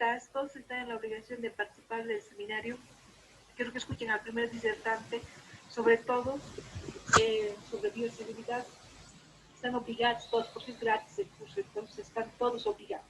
actas, todos están en la obligación de participar del seminario. Quiero que escuchen al primer disertante, sobre todo sobre bioseguridad. Están obligados todos, porque es gratis el curso, entonces están todos obligados.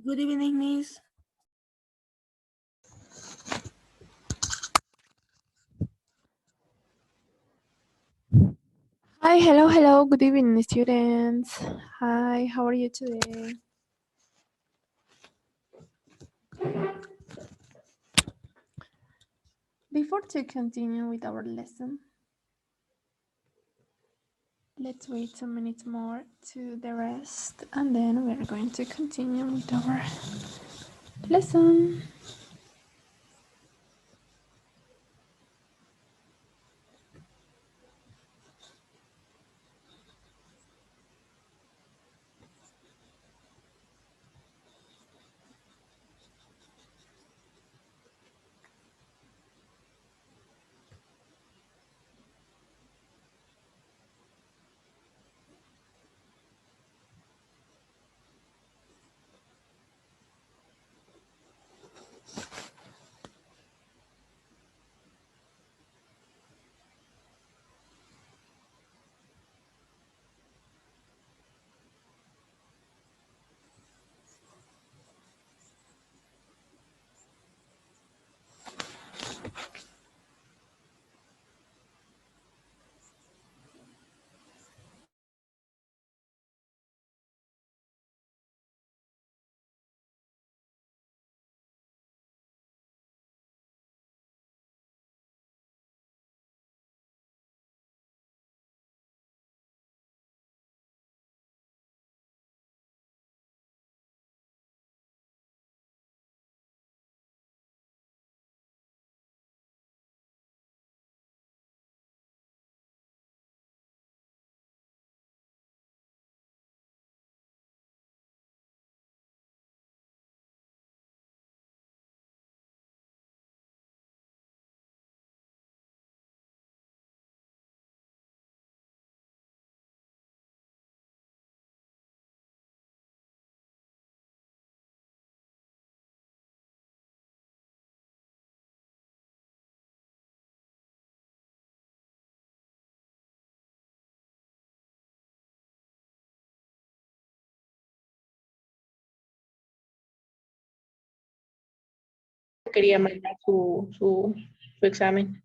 Good evening, Miss. Hi, hello, good evening, students. Hi, how are you today? Before to continue with our lesson, let's wait 2 minutes more to the rest, and then we're going to continue with our lesson. Quería mandar su examen.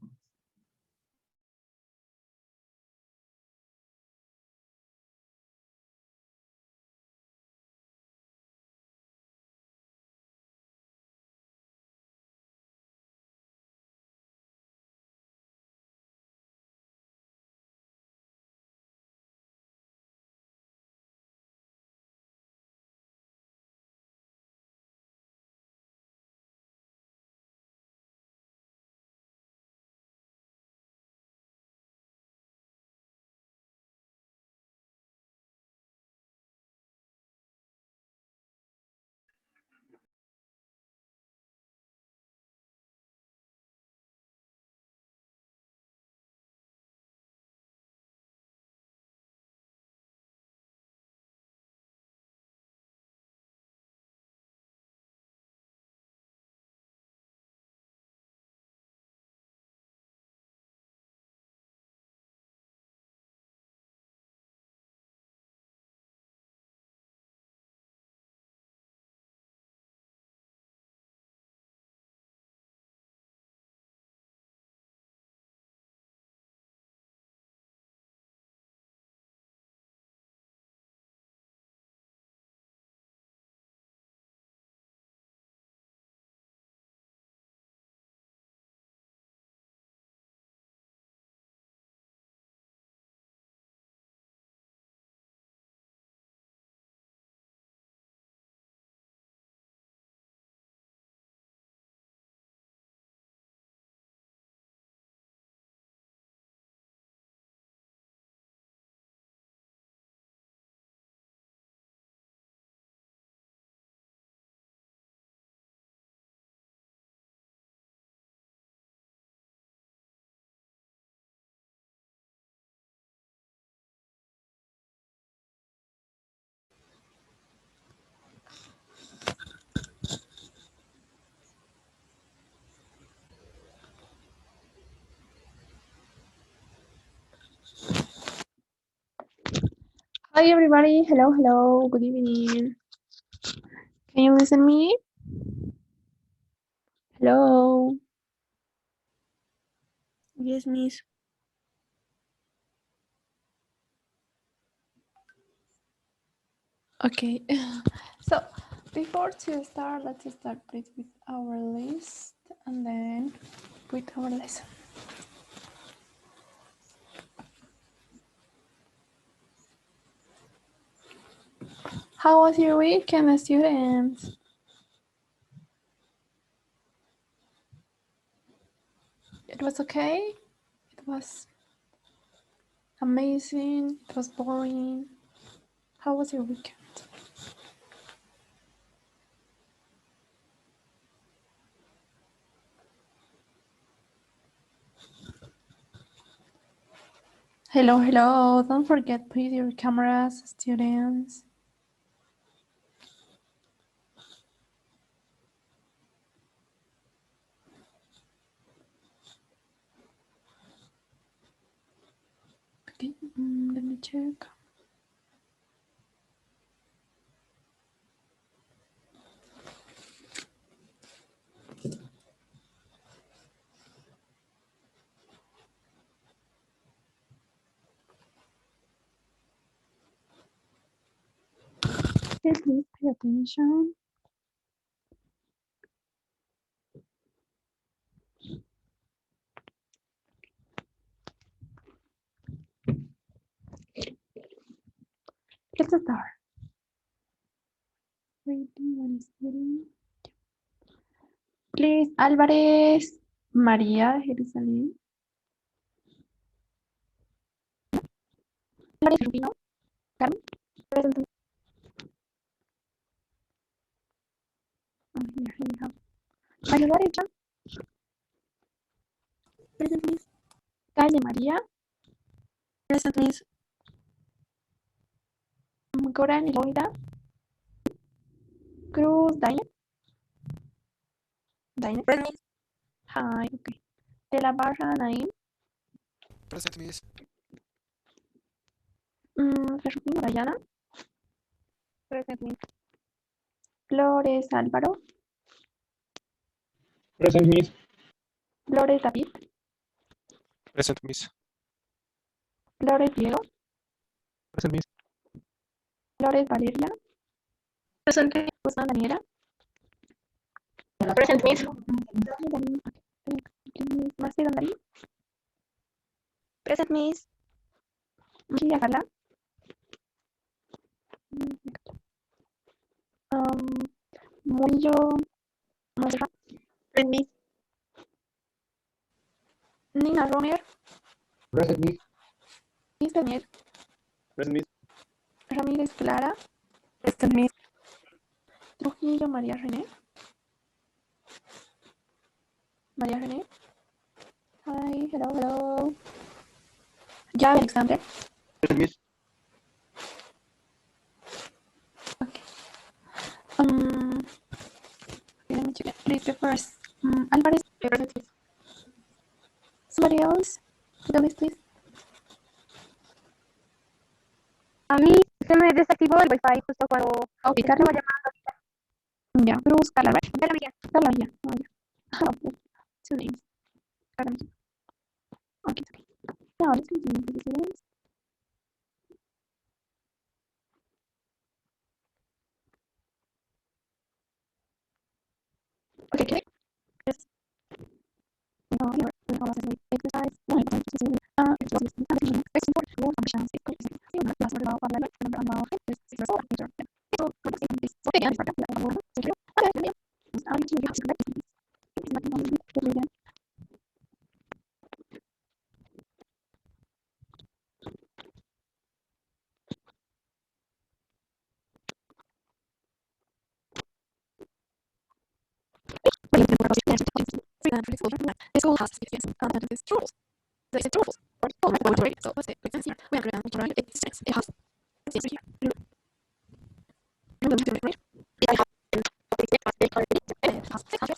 Hi everybody, hello, good evening. Can you listen me? Hello. Yes, Miss. Okay, so before to start, let's start please with our list and then with our lesson. How was your weekend, students? It was okay? It was amazing? It was boring? How was your weekend? Hello, don't forget please your cameras, students. Okay, let me check. Please pay attention. Let's start. Waiting one student. Please, Álvarez, María, Jerusalén. Álvarez, Rubino, Carmen. Present. Here we have. María Derecha. Present, Miss. Calle María. Present, Miss. Corán Eloida. Cruz Daina. Daina. Present, Miss. Hi, okay. De la Barra Naim. Present, Miss. Ferrufino Dayana. Present, Miss. Flores Álvaro. Present, Miss. Flores David. Present, Miss. Flores Diego. Present, Miss. Flores Valeria. Present, Miss. Guzmán Daniela. Present, Miss. Marcelo Darín. Present, Miss. María Gala. Murillo Monserrat. Present, Miss. Nina Romer. Present, Miss. Luis Daniel. Present, Miss. Ramírez Clara. Present, Miss. Trujillo María René. María René. Hi, hello. Javi Alexander. Present, Miss. Okay. Let me check. Please the first. Alvarez. Present, Miss. Somebody else? The list, please. A mí se me desactivó el wifi justo cuando Okay, estaba Carla. llamando. Yeah, Cruz Carla, right? Carla María. Carla, yeah. Oh, yeah. Okay. Two names. Carla. Okay, it's okay. Now let's continue with the students. Okay. Yes. Now here we have a exercise. One of the students. It was very important to understand the concept. You know, that's what about our level and about this is all later. So, this okay, and for that, we have a okay. Okay. I need to have some practice. It's not going to be again. The school has 6 years and this rules. There is rules. Oh, I'm going to read it. So what's the difference here? We are going to write it. It has 6 years here. I'm going to read it. It has 600.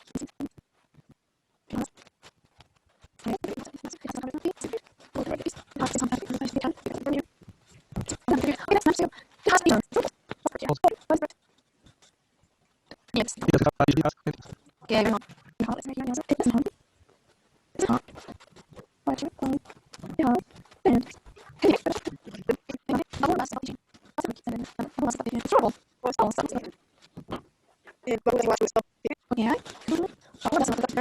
Yes. Okay, I know. Let's make it answer. It's hard. It's hard. Watch it. It's hard. And double mass of teaching. Double mass of teaching. It's horrible. Oh, something. Okay. Double mass of teaching. Double mass of teaching.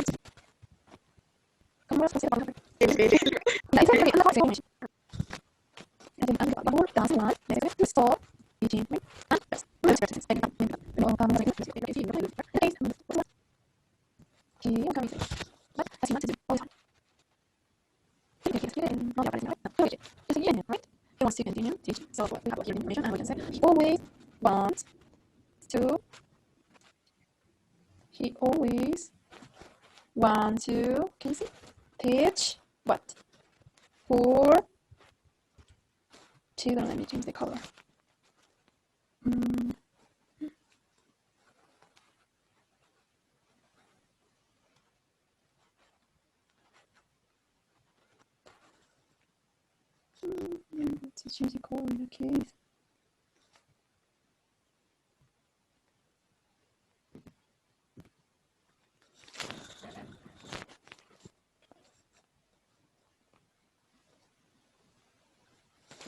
Double mass of teaching. Yeah, exactly. And the hard thing. I think double doesn't want to stop teaching. Right? And yes. He wants to continue teaching. So we have here information and we can say he always wants to can you see? Teach what? For children. Let me change the color. To change the color in the case.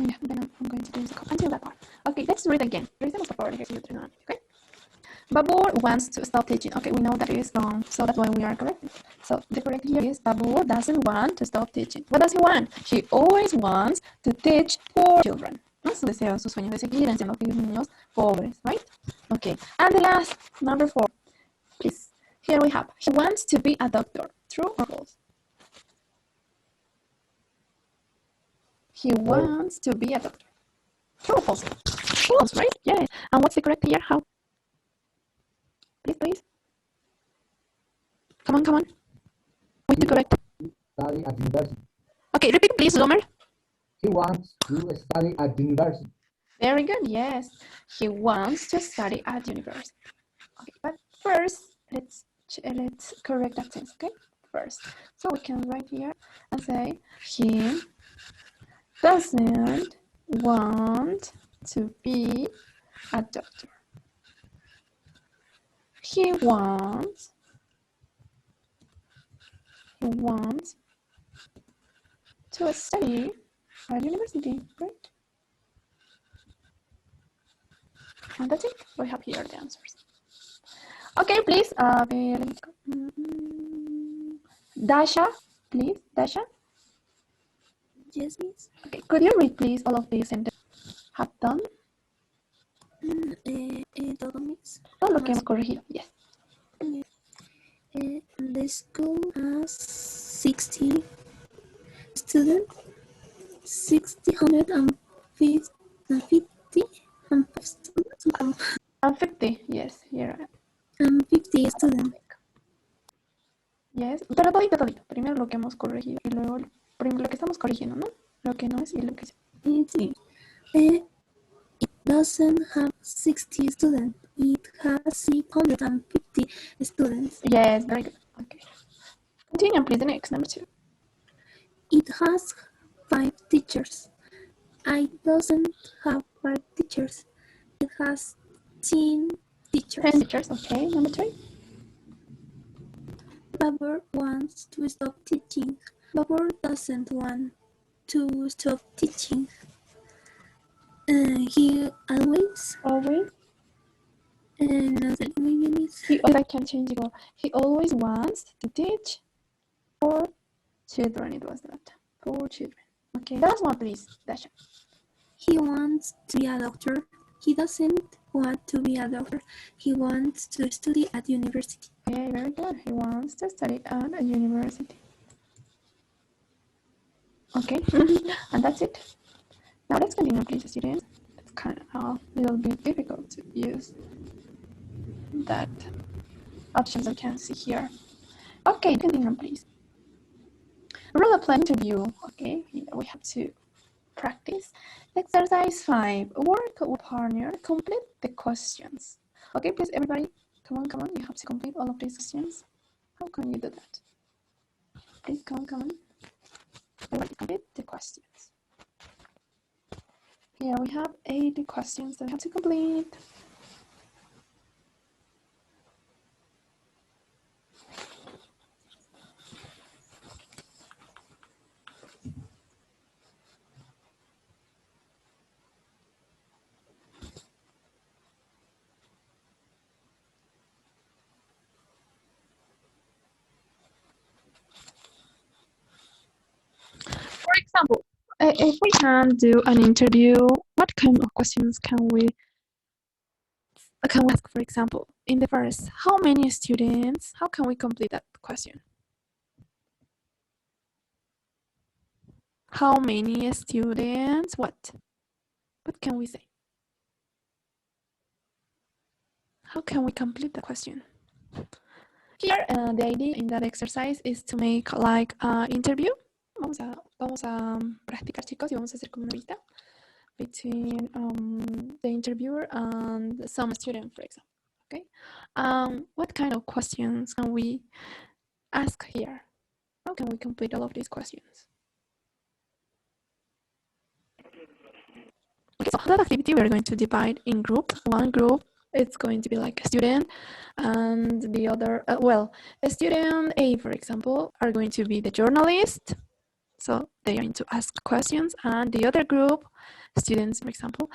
Yeah, then I'm going to change the color until that part. Okay, let's read again. Read the part here so you turn on. Okay. Babur wants to stop teaching. Okay, we know that is wrong, so that's why we are correct. So the correct here is Babur doesn't want to stop teaching. What does he want? He always wants to teach poor children. ¿No? Su deseo, su sueño de seguir enseñando a aquellos niños pobres, right? Okay, and the last, number 4. Please, here we have, he wants to be a doctor. True or false? He wants to be a doctor. True or false? False, right? Yeah. And what's the correct here? How? Please. Come on. What's the correct? Study at university. Okay, repeat please, Lomer. He wants to study at university. Very good, yes. He wants to study at university. Okay, but first, let's correct that sentence, okay? First. So we can write here and say, he doesn't want to be a doctor. He wants to study at university, right? And that's it. We have here the answers. Okay, please. Let's go. Dasha, please. Dasha. Yes, miss. Okay, could you read please all of these sentences have done? Todo, miss. Todo lo que hemos corregido. Yes. The school has 60 students, 650 And 50, yes, here. 50 students. Yes, pero todito. Primero lo que hemos corregido y luego primero lo que estamos corrigiendo, ¿no? Lo que no es y lo que sí. Sí. It doesn't have 60 students. It has 650 students. Yes, very good. Okay. Continue, please. The next, number 2. It has 5 teachers. It doesn't have 5 teachers. It has 10 teachers. 10 teachers. Okay, number 3. Babur wants to stop teaching. Babur doesn't want to stop teaching. He always. I can change it. He always wants to teach for children. It was that. For children. Okay, last one, please, Dasha. He wants to be a doctor. He doesn't want to be a doctor. He wants to study at university. Okay, very good. He wants to study at a university. Okay, and that's it. Now let's continue, please, students. It's kind of a little bit difficult to use that options I can see here. Okay, continue, please. Role play interview. Okay, we have to practice. Exercise 5. Work with partner. Complete the questions. Okay, please, everybody. Come on. You have to complete all of these questions. How can you do that? Please, come on. Everybody, complete the questions. Here we have 80 questions that we have to complete. if we can do an interview, what kind of questions can we ask? For example, in the first, how many students? How can we complete that question? How many students? What? What can we say? How can we complete the question? Here, the idea in that exercise is to make like an interview. Vamos a practicar, chicos, y vamos a hacer como una vista between the interviewer and some student, for example. Okay. What kind of questions can we ask here? How can we complete all of these questions? Okay, so that activity we are going to divide in groups. One group, it's going to be like a student, and the other, a student A, for example, are going to be the journalist. So they are going to ask questions, and the other group, students, for example,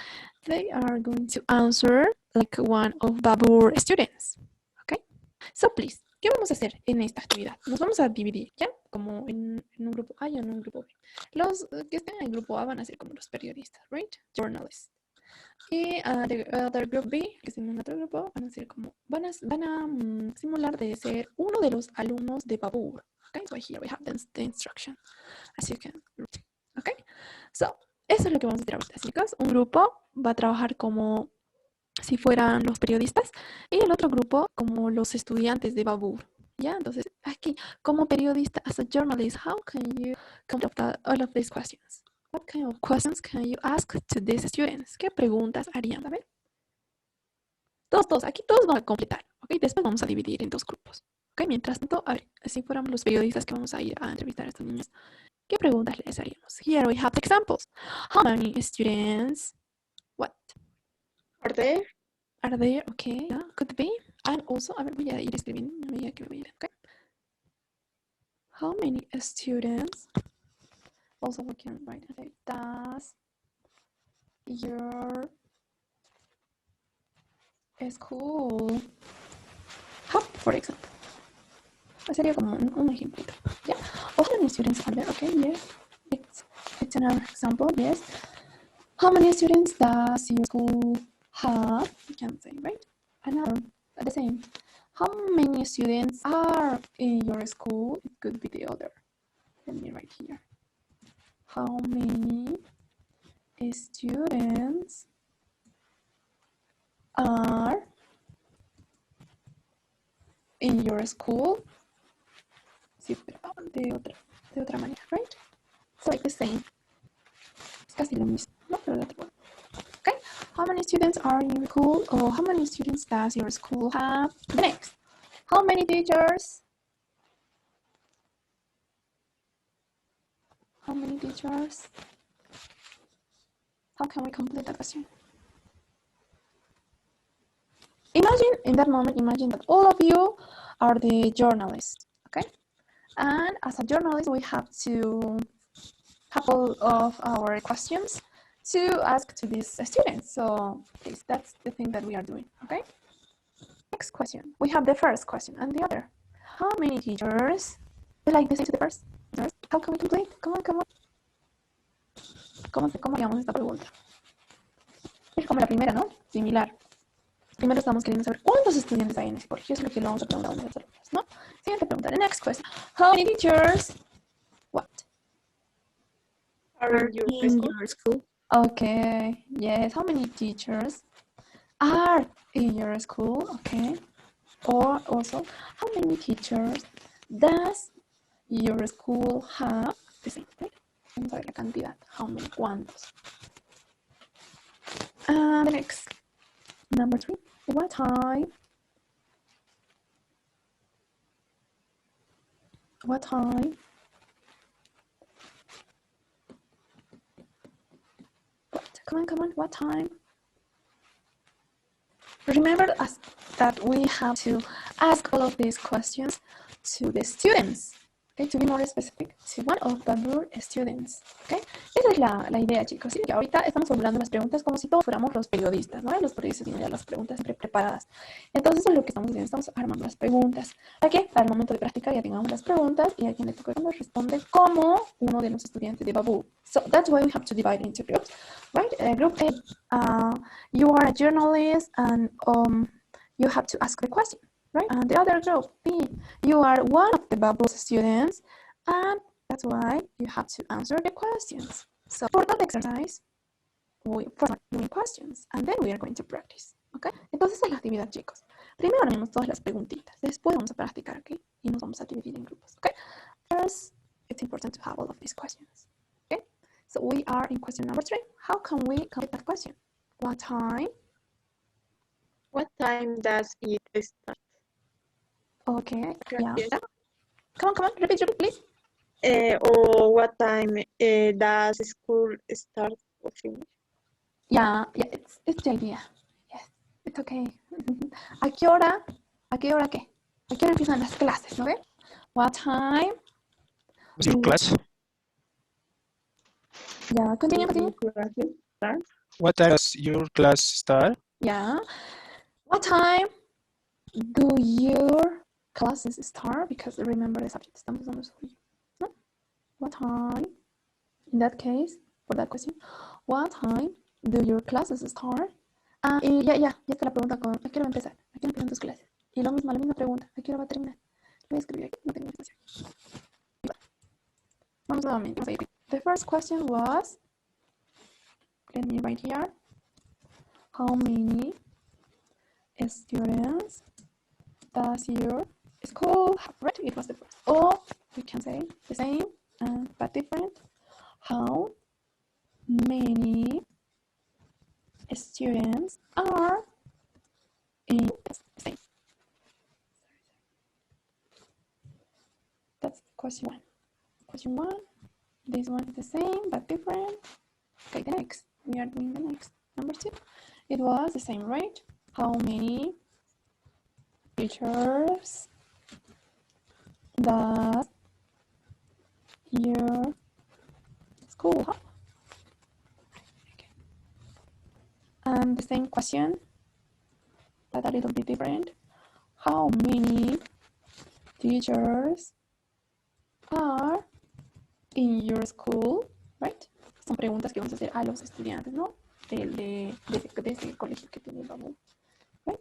they are going to answer like one of Babur students. Okay? So please, ¿qué vamos a hacer en esta actividad? Nos vamos a dividir, ¿ya? Como en un grupo A y en un grupo B. Los que estén en el grupo A van a ser como los periodistas, right? Journalists. Y the other group B, que estén en otro grupo, van a ser como, van a simular de ser uno de los alumnos de Babur. Okay, so here we have the instruction, as you can read. Okay, so eso es lo que vamos a hacer ahorita, chicos. Un grupo va a trabajar como si fueran los periodistas y el otro grupo como los estudiantes de Babur. ¿Ya? Entonces, aquí, como periodista, as a journalist, how can you complete all of these questions? What kind of questions can you ask to these students? ¿Qué preguntas harían? A ver. Todos, aquí todos van a completar. ¿Ok? Después vamos a dividir en dos grupos. ¿Ok? Mientras tanto, a ver, si fuéramos los periodistas que vamos a ir a entrevistar a estos niños, ¿qué preguntas les haríamos? Here we have the examples. How many students? What? Are there? Are there? Okay, yeah, could be. And also, a ver, voy a ir escribiendo a medida que voy a ir, okay? How many students? Also, we can write, okay, does your school have, for example? Sería como un ejemplito, yeah? How many students are there? Okay, yes, it's another example, yes. How many students does your school have? You can say, right? Another, the same. How many students are in your school? It could be the other. Let me write here. How many students are in your school? Sí, pero de otra manera, right? So like the same. Es casi lo mismo, ¿no? Pero de otra forma. Okay, how many students are in your school, or how many students does your school have? The next, how many teachers? How many teachers? How can we complete that question? Imagine, in that moment, imagine that all of you are the journalists, okay? And as a journalist, we have to have all of our questions to ask to these students. So please, that's the thing that we are doing, okay? Next question. We have the first question and the other. How many teachers? You like the same to the first? How can we complete? Come on. ¿Cómo haríamos esta pregunta? Es como la primera, ¿no? Similar. Primero estamos queriendo saber cuántos estudiantes hay en ese colegio. Eso es lo que le vamos a preguntar a uno de los alumnos, ¿no? Siguiente pregunta. The next question. How many teachers? What? Are you in your school? Okay, yes. How many teachers are in your school? Okay. Or also, how many teachers does your school have? The same, right? Vamos a ver la cantidad. How many? ¿Cuántos? The next. Number 3. What time? What time? Come on. What time? Remember that we have to ask all of these questions to the students. Okay, to be more specific, to one of the more students. Okay, esa es la idea, chicos. ¿Sí? Que ahorita estamos formulando las preguntas como si todos fuéramos los periodistas, ¿no? Los periodistas tienen ya las preguntas siempre preparadas. Entonces, eso es lo que estamos haciendo, estamos armando las preguntas. ¿Para qué? Para el momento de practicar ya tengamos las preguntas y a quien le toque nos responde como uno de los estudiantes de Babu. So, that's why we have to divide into groups, right? Group A, you are a journalist and you have to ask the question. Right? And the other group, B, you are one of the Bubbles students, and that's why you have to answer the questions. So for that exercise, we first doing questions, and then we are going to practice. Okay? Entonces esa es la actividad, chicos. Primero haremos todas las preguntitas, después vamos a practicar, ¿ok? Y nos vamos a dividir en grupos, ¿ok? First, it's important to have all of these questions, ¿ok? So we are in question number 3. How can we complete that question? What time? What time does it start? Okay, yeah. Come on, repeat, please. Or what time does school start or finish? Yeah, it's the idea. Yes, it's okay. ¿A qué hora qué? ¿A qué hora empiezan las clases, no ve? What time? What's your class? Yeah, continue. What time does your class start? Yeah. What time do your classes start? Because remember the subject, estamos usando eso. ¿No? What time? In that case, for that question, what time do your classes start? Y ya está la pregunta con, ¿a qué hora va a empezar? ¿A qué hora empiezan tus clases? Y lo mismo, la misma pregunta, ¿a qué hora va a terminar? Lo voy a escribir aquí, no tengo espacio. Vamos nuevamente, vamos a ir. The first question was, let me write here, how many students does your school have? Right, it was the first. Or we can say the same but different. How many students are in the same? That's question 1. Question 1. This one is the same but different. Okay, the next. We are doing the next. Number 2. It was the same, right? How many teachers does your school have? Okay. And the same question, but a little bit different. How many teachers are in your school? Right? Son preguntas que vamos a hacer a los estudiantes, ¿no? De ese colegio que tiene Babu. Right?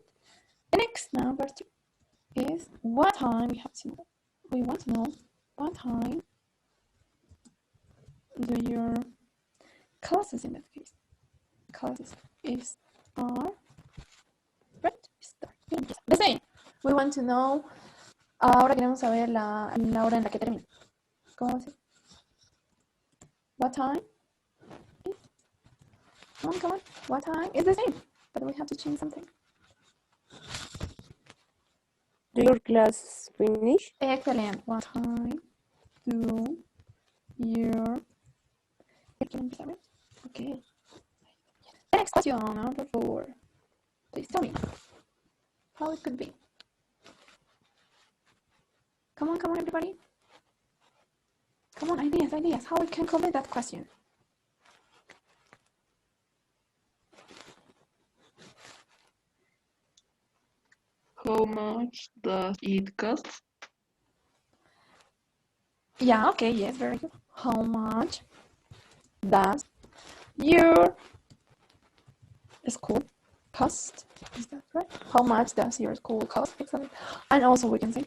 The next, number 2, is what time we want to know what time do your classes, in that case, classes are right, start. The same. We want to know, ahora queremos saber la hora en la que termina. ¿Cómo va a ser? What time? Come on. What time? It's the same, but we have to change something. Do your class finish? Excellent. What time do your... Okay. The next question, number 4. Please tell me how it could be. Come on, everybody. Come on, ideas. How we can complete that question. How much does it cost? Yeah, okay, yes, very good. How much does your school cost? Is that right? How much does your school cost? Excellent. And also we can say,